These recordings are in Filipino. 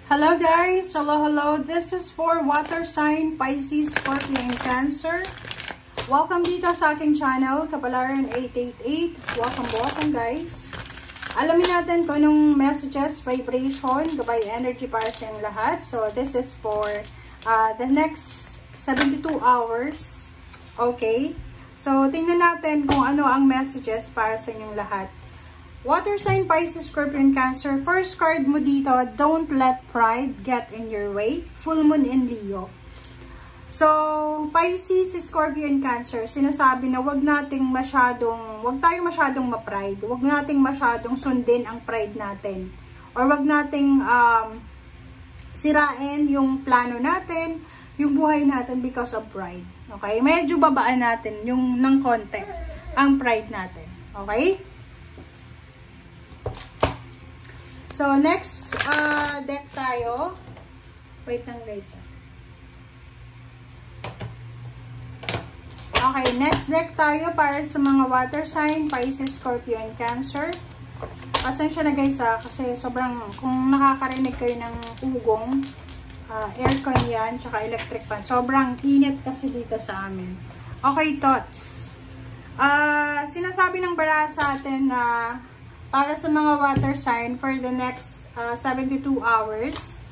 Hello guys! Hello! This is for water sign, Pisces, Scorpio, and Cancer. Welcome dito sa aking channel, Kapalaran 888. Welcome guys. Alamin natin kung anong messages, vibration, gabay energy para sa inyong lahat. So this is for the next 72 hours. Okay? So tingnan natin kung ano ang messages para sa inyong lahat. Water sign, Pisces, Scorpio, and Cancer. First card mo dito, don't let pride get in your way. Full moon in Leo. So, Pisces, Scorpio, and Cancer, sinasabi na wag tayong masyadong ma-pride. Wag nating masyadong sundin ang pride natin. Or wag nating sirain yung plano natin, yung buhay natin because of pride. Okay? Medyo babaan natin yung ng konti ang pride natin. Okay? So, next deck tayo. Wait lang guys. Okay, next deck tayo para sa mga water sign, Pisces, Scorpio, and Cancer. Pasensya na guys kasi sobrang, kung nakakarinig kayo ng ugong, aircon yan, tsaka electric fan. Sobrang init kasi dito sa amin. Okay, thoughts. Sinasabi ng bara sa atin na para sa mga water sign for the next 72 hours,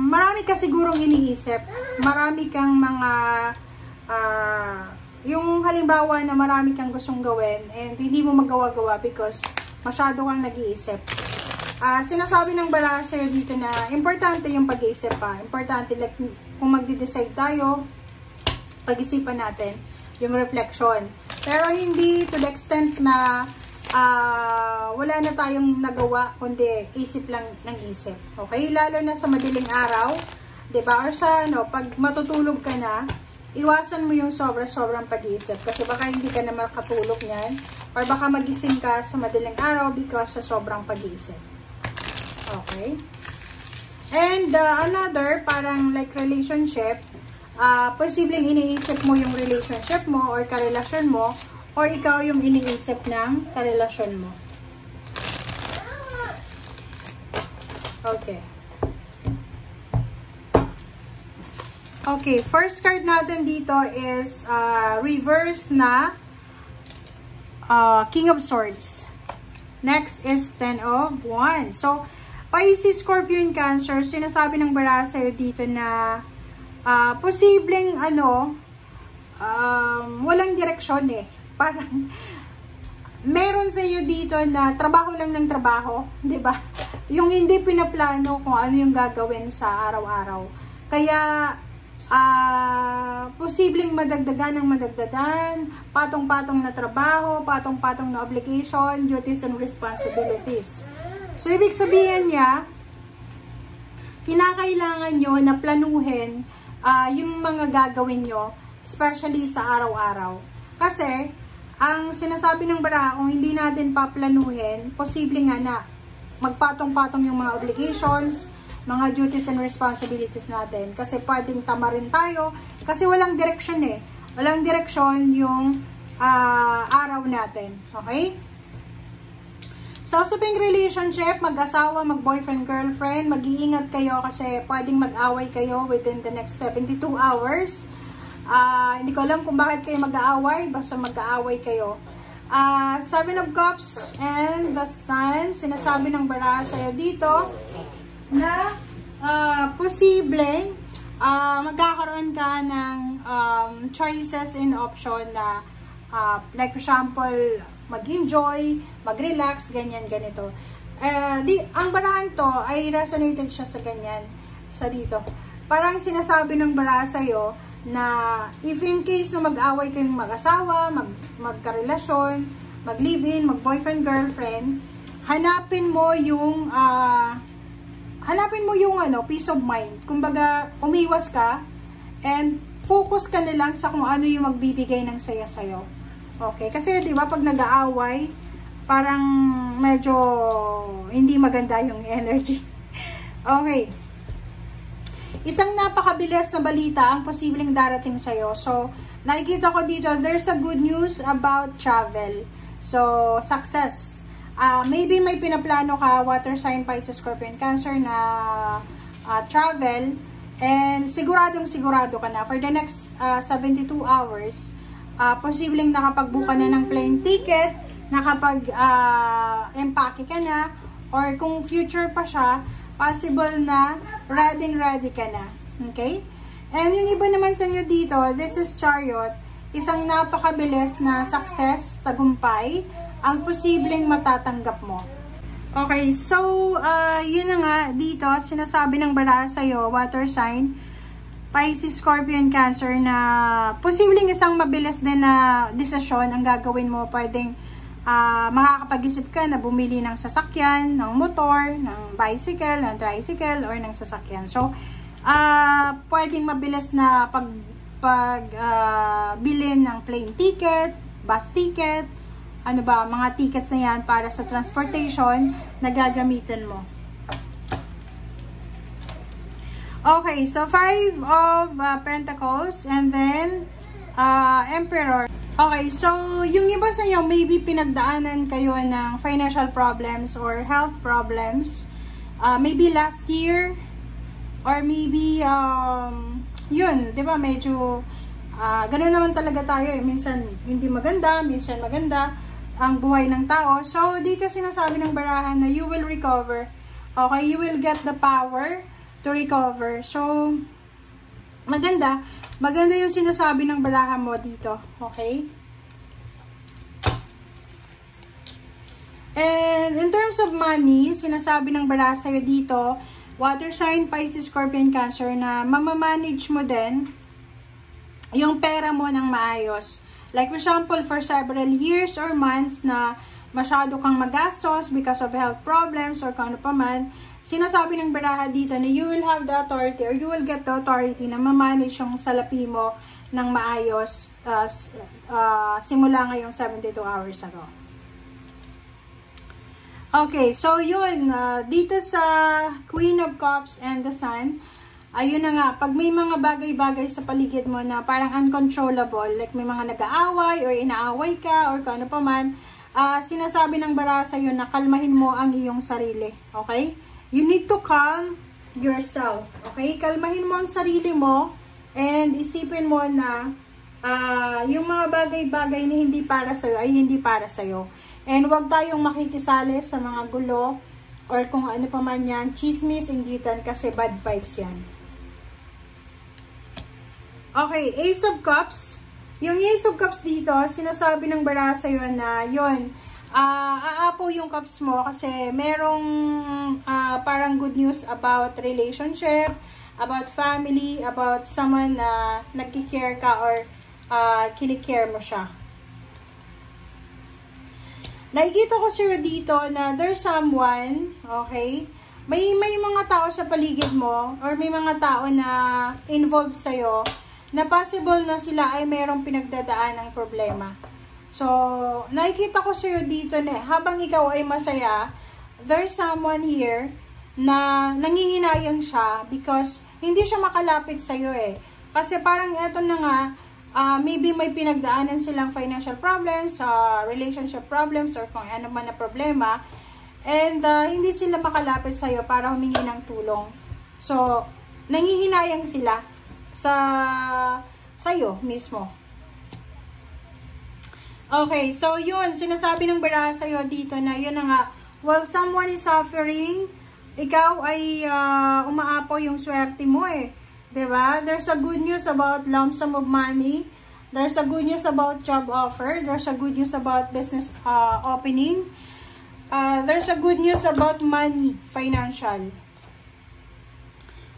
marami ka sigurong iniisip. Marami kang mga, yung halimbawa na marami kang gustong gawin and hindi mo magawa-gawa because masyado kang nag-iisip. Sinasabi ng bara sa'yo dito na importante yung pag-iisip pa. Importante like, kung magde-decide tayo, pag-isipan natin yung reflection. Pero hindi to the extent na wala na tayong nagawa kundi isip lang ng isip. Okay? Lalo na sa madaling araw, 'di ba? Or sa pag matutulog ka na, iwasan mo yung sobrang pag-iisip kasi baka hindi ka na makatulog niyan or baka magising ka sa madaling araw because sa sobrang pag-iisip. Okay? And another parang like relationship, posibleng iniisip mo yung relationship mo or karelasyon mo or ikaw yung iniisip ng karelasyon mo. Okay. Okay, first card natin dito is reverse na King of Swords. Next is Ten of Wands. So, Pisces, Scorpio, and Cancer, sinasabi ng bara sa'yo dito na posibleng walang direksyon eh. Parang meron sa iyo dito na trabaho lang ng trabaho, 'di ba? Yung hindi pinaplano kung ano yung gagawin sa araw-araw. Kaya posibleng madagdagan, patong-patong na trabaho, patong-patong na obligation, duties and responsibilities. So ibig sabihin niya, kinakailangan nyo na planuhin yung mga gagawin nyo, especially sa araw-araw. Kasi ang sinasabi ng bara, kung hindi natin paplanuhin, posible nga na magpatong-patong yung mga obligations, mga duties and responsibilities natin. Kasi pwedeng tamarin tayo, kasi walang direction eh. Walang direction yung araw natin. Okay? Sa usaping relationship, mag-asawa, mag-boyfriend, girlfriend, mag-iingat kayo kasi pwedeng mag-away kayo within the next 72 hours. Hindi ko alam kung bakit kayo mag-aaway, basta mag-aaway kayo. Seven of Cups and the Sun, sinasabi ng bara sa'yo dito na posibleng magkakaroon ka ng choices and option na like for example, mag-enjoy, mag-relax, ganyan, ganito. Ang barahan to ay resonated siya sa ganyan, sa dito. Parang sinasabi ng bara sa'yo na if in case na mag-away kayong mag-asawa, magkarelasyon, mag-live-in, mag-boyfriend, girlfriend, hanapin mo yung peace of mind. Kumbaga, umiwas ka and focus ka na lang sa kung ano yung magbibigay ng saya sa'yo. Okay? Kasi, di ba, pag nag-aaway, parang medyo hindi maganda yung energy. Okay. Isang napakabilis na balita ang posibleng darating sa'yo. So, nakikita ko dito, there's a good news about travel. So, success. Maybe may pinaplano ka, water sign, Pisces, Scorpion, Cancer na travel, and siguradong sigurado ka na for the next 72 hours, posibleng nakapag-book ka na ng plane ticket, nakapag-empake ka na, or kung future pa siya, possible na ready ka na. Okay? And yung iba naman sa inyo dito, this is Chariot, isang napakabilis na success, tagumpay, ang posibleng matatanggap mo. Okay, so, yun na nga, dito, sinasabi ng baraha sa'yo, water sign, Pisces, Scorpion, Cancer, na posibleng isang mabilis din na desisyon ang gagawin mo. Pwedeng makakapag-isip ka na bumili ng sasakyan, ng motor, ng bicycle, ng tricycle, or ng sasakyan. So, pwedeng mabilis na bilhin ng plane ticket, bus ticket, ano ba, mga tickets na yan para sa transportation na gagamitin mo. Okay, so 5 of Pentacles and then Emperor. Okay, so yung iba sa inyo, maybe pinagdaanan kayo ng financial problems or health problems. Maybe last year or maybe yun, 'di ba? Medyo ganoon naman talaga tayo eh. Minsan hindi maganda, minsan maganda ang buhay ng tao. So, dito sinasabi ng barahan na you will recover. Okay, you will get the power to recover. So, maganda. Maganda yung sinasabi ng barahan mo dito. Okay? And in terms of money, sinasabi ng baraha sa'yo dito, water sign, Pisces, Scorpion, Cancer, na mamamanage mo din yung pera mo ng maayos. Like for example, for several years or months na masyado kang magastos because of health problems or kung ano pa man, sinasabi ng baraha dito na you will have the authority or you will get the authority na mamanage yung salapi mo ng maayos simula ngayong 72 hours ago. Okay, so yun, dito sa Queen of Cups and the Sun, ayun na nga, pag may mga bagay-bagay sa paligid mo na parang uncontrollable, like may mga nag-aaway or inaaway ka or kung ano pa man, sinasabi ng baraha sa'yo na kalmahin mo ang iyong sarili. Okay? You need to calm yourself. Okay? Kalmahin mo ang sarili mo and isipin mo na yung mga bagay-bagay na hindi para sa'yo ay hindi para sa'yo. And huwag tayong makikisali sa mga gulo or kung ano pa man yan, chismis, inggitan, kasi bad vibes yan. Okay, Ace of Cups. Yung Ace of Cups dito, sinasabi ng baraha sa'yo na yun, aapo yung cups mo kasi merong parang good news about relationship, about family, about someone na nagkikare ka or kinikare mo siya. Nakikita ko sa'yo dito na there's someone, okay, may mga tao sa paligid mo or may mga tao na involved sa'yo na possible na sila ay mayroong pinagdadaan ng problema. So, nakikita ko sa'yo dito na habang ikaw ay masaya, there's someone here na nanginginayang siya because hindi siya makalapit sa'yo eh. Kasi parang eto na nga, maybe may pinagdaanan silang financial problems, relationship problems, or kung ano man na problema, and hindi sila makalapit sa'yo para humingi ng tulong. So, nangihinayang sila sa'yo mismo. Okay, so yun, sinasabi ng baraha sa'yo dito na yun na nga, while someone is suffering, ikaw ay umaapo yung swerte mo eh. Diba? There's a good news about lump sum of money. There's a good news about job offer. There's a good news about business opening. There's a good news about money, financial.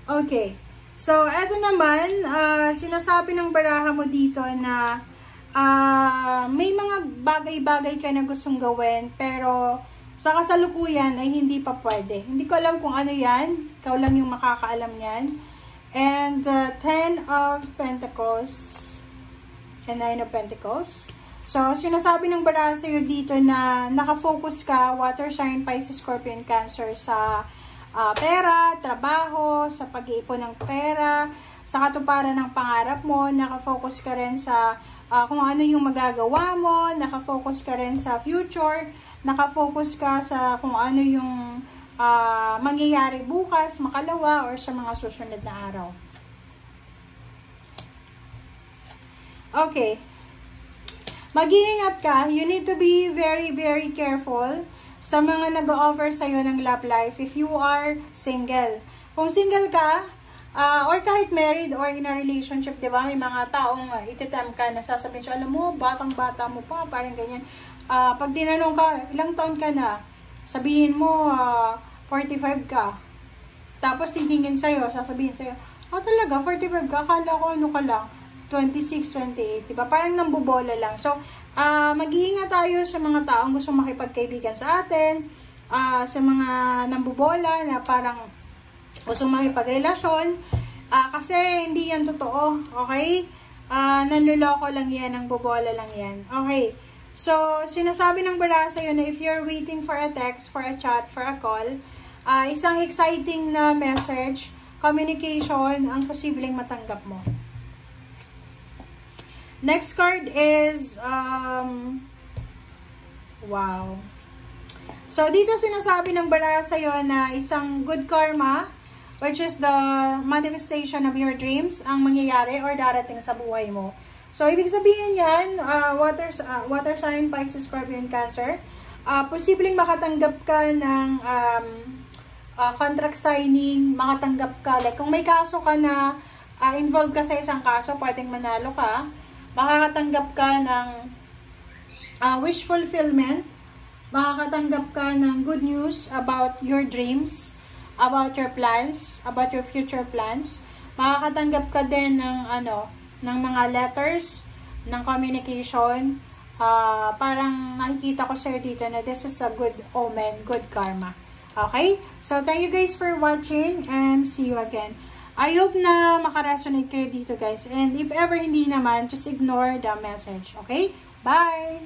Okay. So, eto naman, sinasabi ng baraha mo dito na may mga bagay-bagay ka na gustong gawin, pero sa kasalukuyan ay hindi pa pwede. Hindi ko alam kung ano yan. Ikaw lang yung makakaalam yan. And 10 of Pentacles and 9 of Pentacles. So, sinasabi ng baraha sa'yo dito na nakafocus ka, water sign, Pisces, Scorpion, Cancer, sa pera, trabaho, sa pag-iipon ng pera, sa katuparan ng pangarap mo, nakafocus ka rin sa kung ano yung magagawa mo, nakafocus ka rin sa future, nakafocus ka sa kung ano yung mangyayari bukas, makalawa, or sa mga susunod na araw. Okay. Mag-iingat ka. You need to be very, very careful sa mga nag-o-offer sa'yo ng love life if you are single. Kung single ka, or kahit married or in a relationship, di ba? May mga taong ititem ka na sasabihin siya, alam mo, batang-bata mo pa, parang ganyan. Pag tinanong ka, ilang taon ka na? Sabihin mo, 45 ka. Tapos titingin sa'yo, sasabihin sa'yo, talaga, 45 ka? Akala ko ano ka lang, 26, 28, diba? Parang nambubola lang. So, mag-iingat tayo sa mga taong gusto makipagkaibigan sa atin, sa mga nambubola na parang gusto makipagrelasyon, kasi hindi yan totoo, okay? Nanluloko lang yan, ang bobola lang yan. Okay, so, sinasabi ng bara sa'yo na if you're waiting for a text, for a chat, for a call, isang exciting na message, communication, ang posibleng matanggap mo. Next card is, wow. So, dito sinasabi ng bara sa'yo na isang good karma, which is the manifestation of your dreams, ang mangyayari or darating sa buhay mo. So, ibig sabihin yan, water sign, Pisces, Scorpion, Cancer, posibleng makatanggap ka ng contract signing, makatanggap ka, like kung may kaso ka na involved ka sa isang kaso, pwedeng manalo ka, makakatanggap ka ng wish fulfillment, makakatanggap ka ng good news about your dreams, about your plans, about your future plans. Makakatanggap ka din ng ng mga letters, ng communication. Parang nakikita ko sa'yo dito na this is a good omen, good karma. Okay? So, thank you guys for watching and see you again. I hope na makaresonate kayo dito guys. And if ever hindi naman, just ignore the message. Okay? Bye!